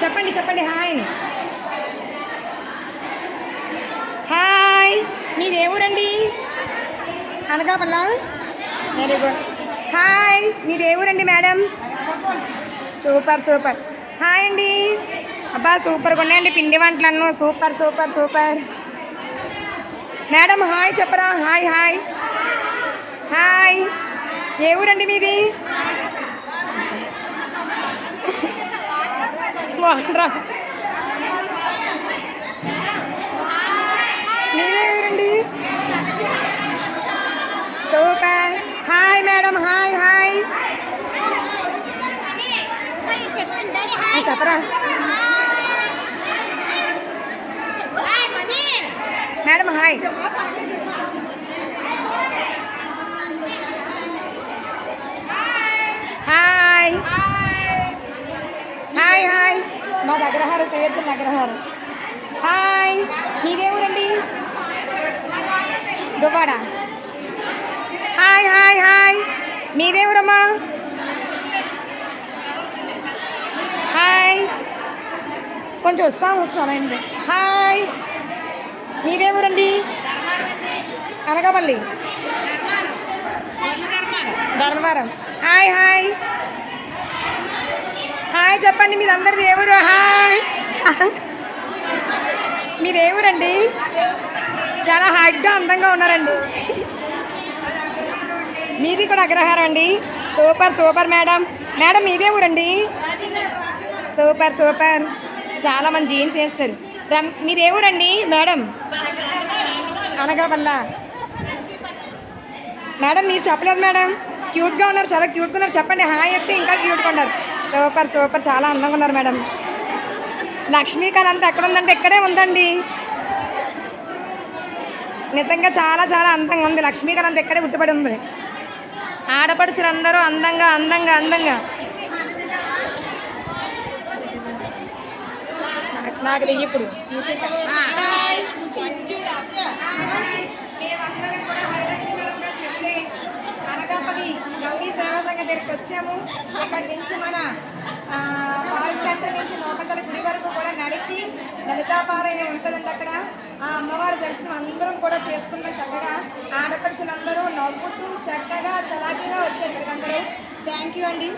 చెప్పండి చెప్పండి హాయ్ అని. హాయ్ మీది ఏ ఊరండి? అనకాపల్లా. Very good. హాయ్ మీది ఏ ఊరండి మేడం? Super super. హాయ్ అండి. అబ్బా సూపర్గా ఉన్నాయండి పిండి వంటలన్నీ. Super super super. Madam hi చెప్పరా? Hi hi hi. ఏ ఊరండి మీది? బాగుండ్రా. మీదే ఊరండి? Super. Hi madam hi hi. చెప్పరా madam hi. Hi hi hi. మాది అగ్రహారం తీర్థం అగ్రహారం. హాయ్ మీదే ఊరండి? దువ్వాడ. Hi hi hi. మీదే ఊరమ్మా? హాయ్ కొంచెం వస్తానండి. హాయ్ మీదే ఊరండి? Anakapalli Dharmavaram. Hi hi hi చెప్పండి మీది అందరిది ఏ ఊరు? హాయ్ మీది ఏ ఊరండి? చాలా హైట్గా అందంగా ఉన్నారండి. మీది కూడా అగ్రహారం అండి. Super super madam. మేడం మీదే ఊరండి? Super super. చాలా మంది జీన్స్ వేస్తారు. మీది ఏ ఊరండి మేడం? అనకాపల్లా. మేడం మీరు చెప్పలేదు మేడం. క్యూట్గా ఉన్నారు, చాలా క్యూట్గా ఉన్నారు. చెప్పండి హాయ్ చెప్తే ఇంకా క్యూట్గా ఉన్నారు. సూపర్ సూపర్ చాలా అందంగా ఉన్నారు మేడం. లక్ష్మీకళ అంతా ఎక్కడ ఉందంటే ఇక్కడే ఉందండి. నిజంగా చాలా చాలా అందంగా ఉంది. లక్ష్మీకళ అంతా ఇక్కడే గుర్తుపడి ఉంది. ఆడపడుచులు అందరూ అందంగా అందంగా అందంగా. నాకు ఇప్పుడు అనకాపల్లి గౌరీ సేవా సంఘ దగ్గరికి వచ్చాము. అక్కడి నుంచి మన పార్క్ సెంటర్ నుంచి నోకంగల గుడి వరకు కూడా నడిచి లలితాపారాయణ ఉంటుందండి. అక్కడ ఆ అమ్మవారి దర్శనం అందరం కూడా చేసుకున్నాం చక్కగా. ఆడపడుచులందరూ నవ్వుతూ చక్కగా చలాకీగా వచ్చారు ఇక్కడికి అందరూ. థ్యాంక్ యూ అండి.